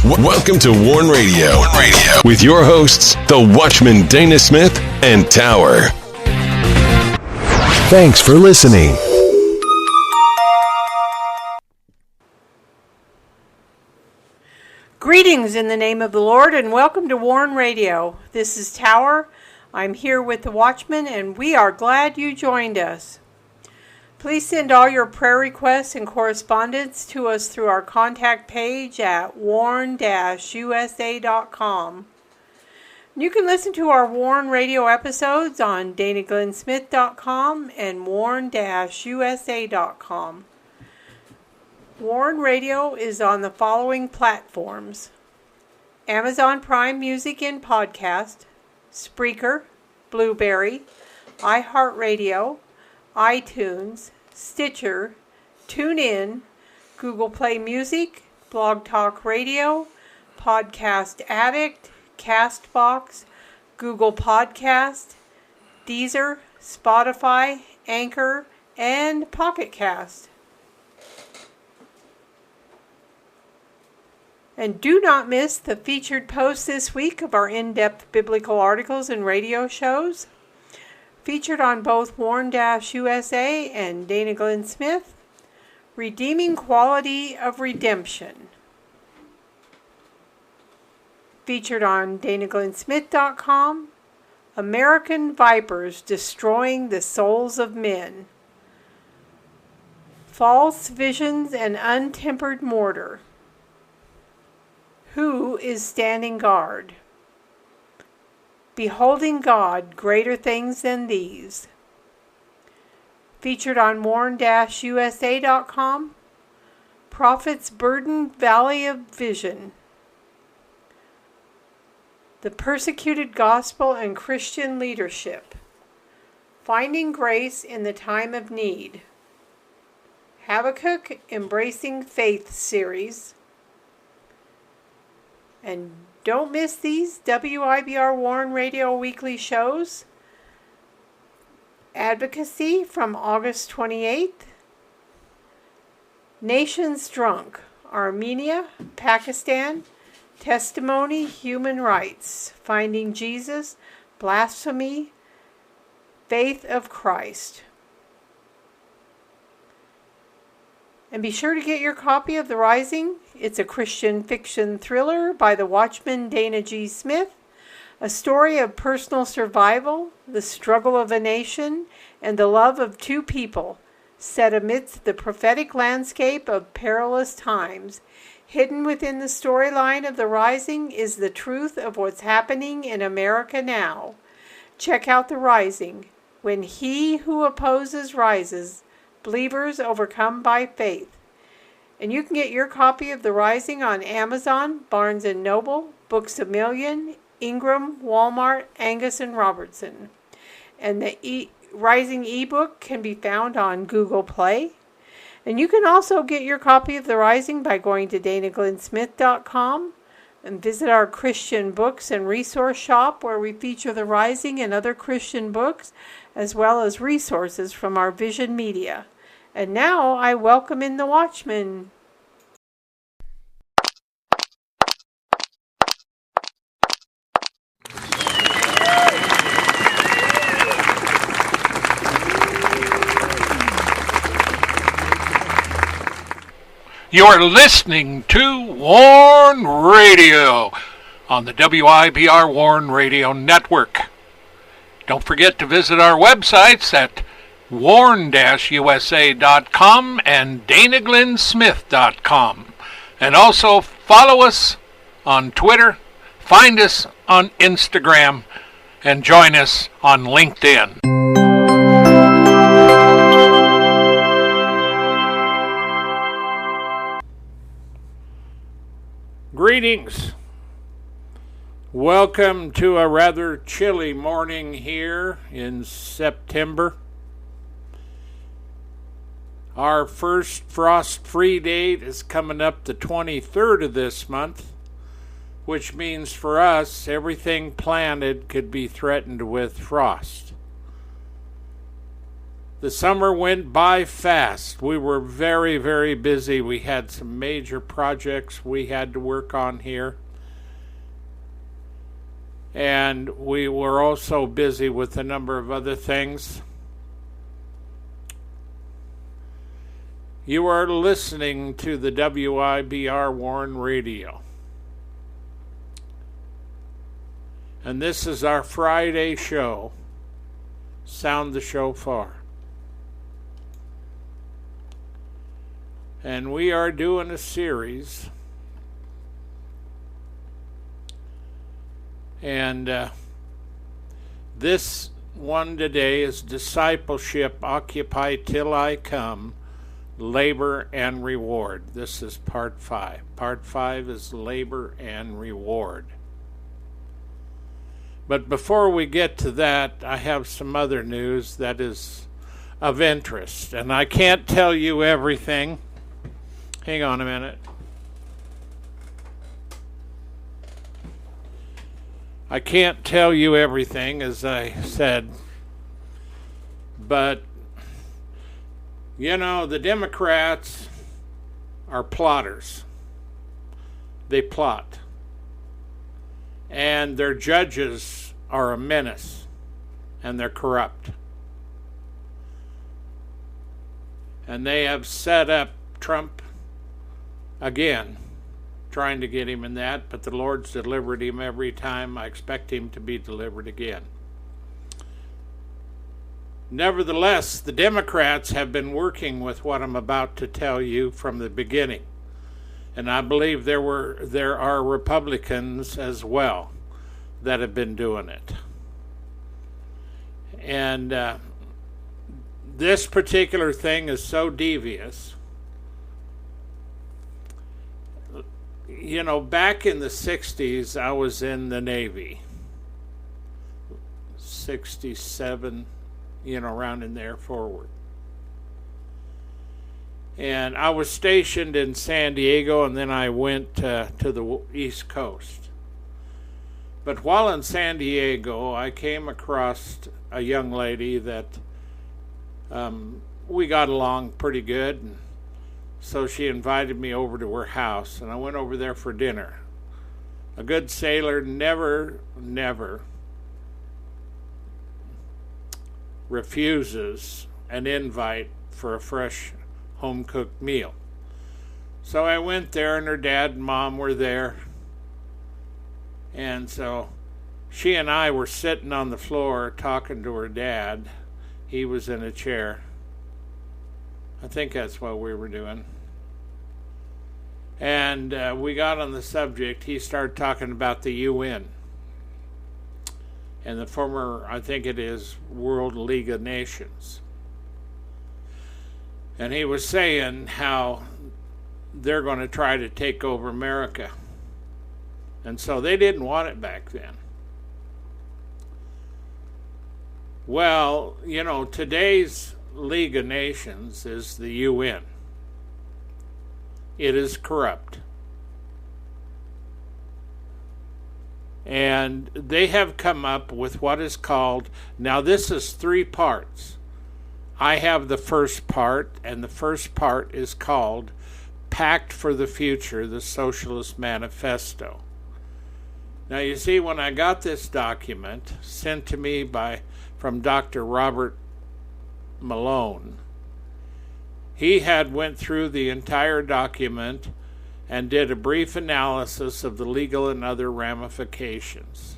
Welcome to Warn Radio. With your hosts, the Watchman Dana Smith and Tower. Thanks for listening. Greetings in the name of the Lord and welcome to Warn Radio. This is Tower. I'm here with the Watchman and we are glad you joined us. Please send all your prayer requests and correspondence to us through our contact page at warn-usa.com. You can listen to our Warn Radio episodes on danaglennsmith.com and warn-usa.com. Warn Radio is on the following platforms: Amazon Prime Music and Podcast, Spreaker, Blueberry, iHeartRadio, iTunes, Stitcher, TuneIn, Google Play Music, Blog Talk Radio, Podcast Addict, Castbox, Google Podcast, Deezer, Spotify, Anchor, and Pocket Cast. And do not miss the featured posts this week of our in-depth biblical articles and radio shows. Featured on both Warn-USA and Dana Glenn Smith, Redeeming Quality of Redemption. Featured on danaglennsmith.com, American Vipers Destroying the Souls of Men. False Visions and Untempered Mortar. Who is Standing Guard? Beholding God, Greater Things Than These. Featured on warn-usa.com, Prophet's Burden Valley of Vision. The Persecuted Gospel and Christian Leadership. Finding Grace in the Time of Need. Habakkuk Embracing Faith series. And don't miss these WIBR Warn Radio weekly shows. Advocacy from August 28th. Nations Drunk, Armenia, Pakistan. Testimony, Human Rights, Finding Jesus, Blasphemy, Faith of Christ. And be sure to get your copy of The Rising. It's a Christian fiction thriller by the Watchman Dana G. Smith, a story of personal survival, the struggle of a nation, and the love of two people, set amidst the prophetic landscape of perilous times. Hidden within the storyline of The Rising is the truth of what's happening in America now. Check out The Rising. When he who opposes rises, believers overcome by faith. And you can get your copy of The Rising on Amazon, Barnes & Noble, Books A Million, Ingram, Walmart, Angus & Robertson. And the Rising ebook can be found on Google Play. And you can also get your copy of The Rising by going to danaglennsmith.com and visit our Christian books and resource shop where we feature The Rising and other Christian books, as well as resources from our Vision Media. And now I welcome in the Watchman. You're listening to Warn Radio on the WIBR Warn Radio Network. Don't forget to visit our websites at warn-usa.com and danaglennsmith.com. And also follow us on Twitter, find us on Instagram, and join us on LinkedIn. Greetings. Welcome to a rather chilly morning here in September. Our first frost-free date is coming up the 23rd of this month, which means for us, everything planted could be threatened with frost. The summer went by fast. We were very, very busy. We had some major projects we had to work on here. And we were also busy with a number of other things. You are listening to the WIBR Warren Radio. And this is our Friday show, Sound the Shofar. And we are doing a series. And this one today is Discipleship, Occupy Till I Come, Labor and Reward. This is part 5. Part 5 is Labor and Reward. But before we get to that, I have some other news that is of interest. And I can't tell you everything. Hang on a minute. I can't tell you everything, as I said. But, you know, the Democrats are plotters. They plot. And their judges are a menace. And they're corrupt. And they have set up Trump again, trying to get him in that, but the Lord's delivered him every time. I expect him to be delivered again. Nevertheless, the Democrats have been working with what I'm about to tell you from the beginning. And I believe there are Republicans as well that have been doing it. And this particular thing is so devious. You know, back in the 60s, I was in the Navy. 67, around in there forward. And I was stationed in San Diego, and then I went to the East Coast. But while in San Diego, I came across a young lady that we got along pretty good. And so she invited me over to her house, and I went over there for dinner. A good sailor never refuses an invite for a fresh home-cooked meal. So I went there, and her dad and mom were there. And so she and I were sitting on the floor talking to her dad. He was in a chair. I think that's what we were doing. And we got on the subject. He started talking about the UN and the former, I think it is, World League of Nations. And he was saying how they're going to try to take over America. And so they didn't want it back then. Well, today's League of Nations is the UN. It is corrupt. And they have come up with what is called, now this is 3 parts. I have the first part, and the first part is called Pact for the Future, the Socialist Manifesto. Now you see, when I got this document sent to me from Dr. Robert Malone, he had went through the entire document and did a brief analysis of the legal and other ramifications.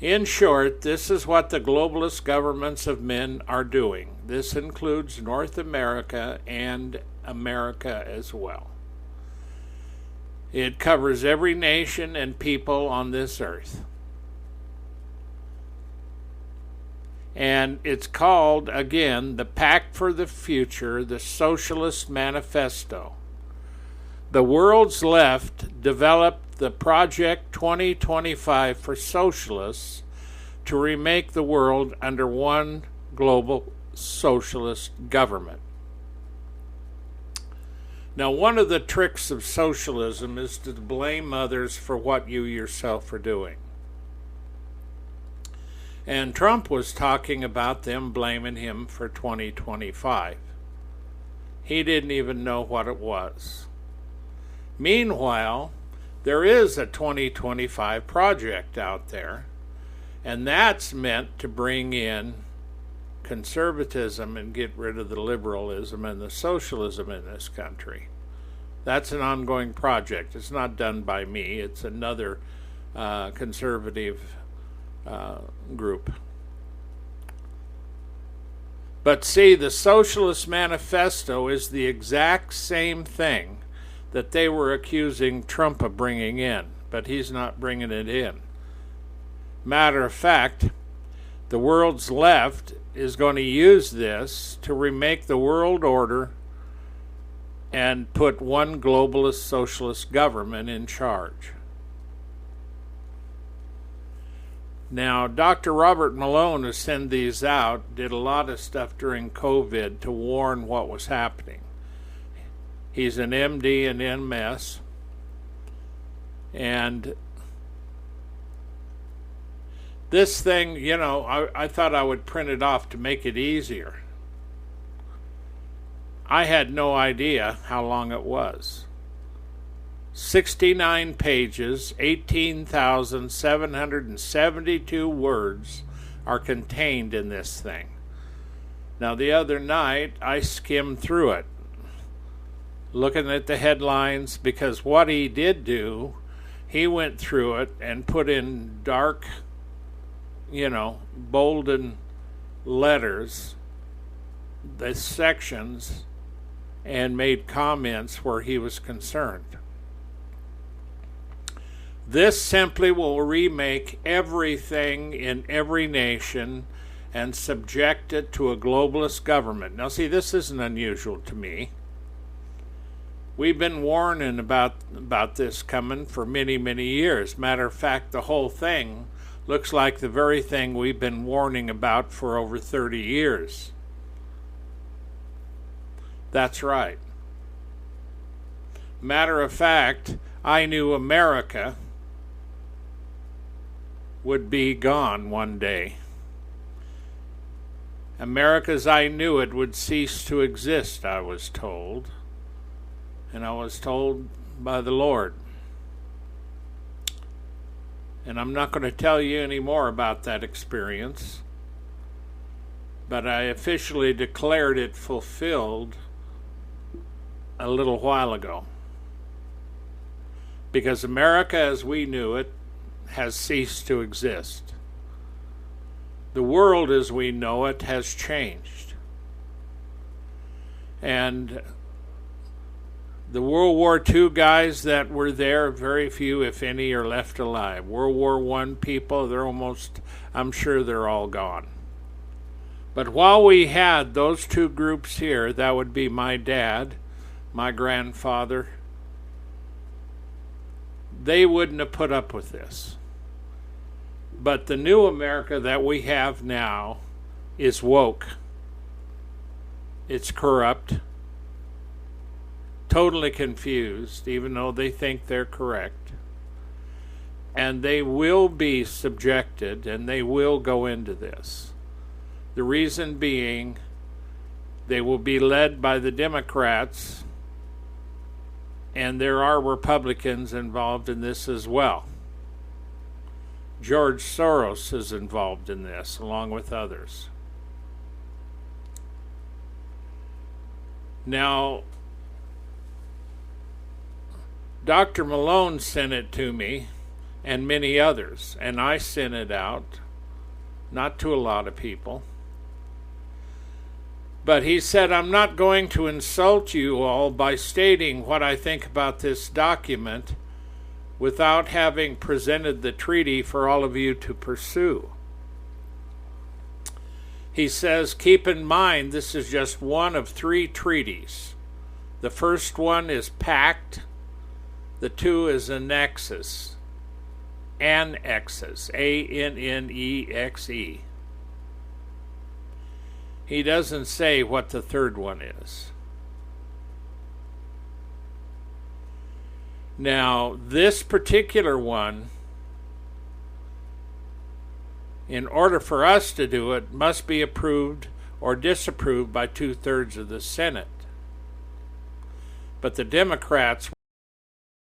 In short, this is what the globalist governments of men are doing. This includes North America and America as well. It covers every nation and people on this earth. And it's called, again, the Pact for the Future, the Socialist Manifesto. The world's left developed the Project 2025 for socialists to remake the world under one global socialist government. Now, one of the tricks of socialism is to blame others for what you yourself are doing. And Trump was talking about them blaming him for 2025. He didn't even know what it was. Meanwhile, there is a 2025 project out there, and that's meant to bring in conservatism and get rid of the liberalism and the socialism in this country. That's an ongoing project. It's not done by me. It's another conservative group. But see, the Socialist Manifesto is the exact same thing that they were accusing Trump of bringing in, but he's not bringing it in. Matter of fact, the world's left is going to use this to remake the world order and put one globalist socialist government in charge. Now, Dr. Robert Malone, who sent these out, did a lot of stuff during COVID to warn what was happening. He's an MD and MS, and this thing, I thought I would print it off to make it easier. I had no idea how long it was. 69 pages, 18,772 words are contained in this thing. Now, the other night, I skimmed through it, looking at the headlines, because what he did do, he went through it and put in dark, bolden letters, the sections, and made comments where he was concerned. This simply will remake everything in every nation and subject it to a globalist government. Now, see, this isn't unusual to me. We've been warning about this coming for many, many years. Matter of fact, the whole thing looks like the very thing we've been warning about for over 30 years. That's right. Matter of fact, I knew America would be gone one day. America as I knew it would cease to exist, I was told. And I was told by the Lord. And I'm not going to tell you any more about that experience, but I officially declared it fulfilled a little while ago. Because America as we knew it has ceased to exist. The world as we know it has changed. And the World War II guys that were there, very few, if any, are left alive. World War I people, I'm sure they're all gone. But while we had those two groups here, that would be my dad, my grandfather, they wouldn't have put up with this. But the new America that we have now is woke. It's corrupt, totally confused, even though they think they're correct. And they will be subjected, and they will go into this. The reason being, they will be led by the Democrats, and there are Republicans involved in this as well. George Soros is involved in this, along with others. Now, Dr. Malone sent it to me, and many others, and I sent it out, not to a lot of people. But he said, I'm not going to insult you all by stating what I think about this document without having presented the treaty for all of you to pursue. He says, keep in mind, this is just one of 3 treaties. The first one is pact. The 2 is annexes. Annexes. A-N-N-E-X-E. He doesn't say what the third one is. Now, this particular one in order for us to do it, must be approved or disapproved by 2/3 of the Senate. But the Democrats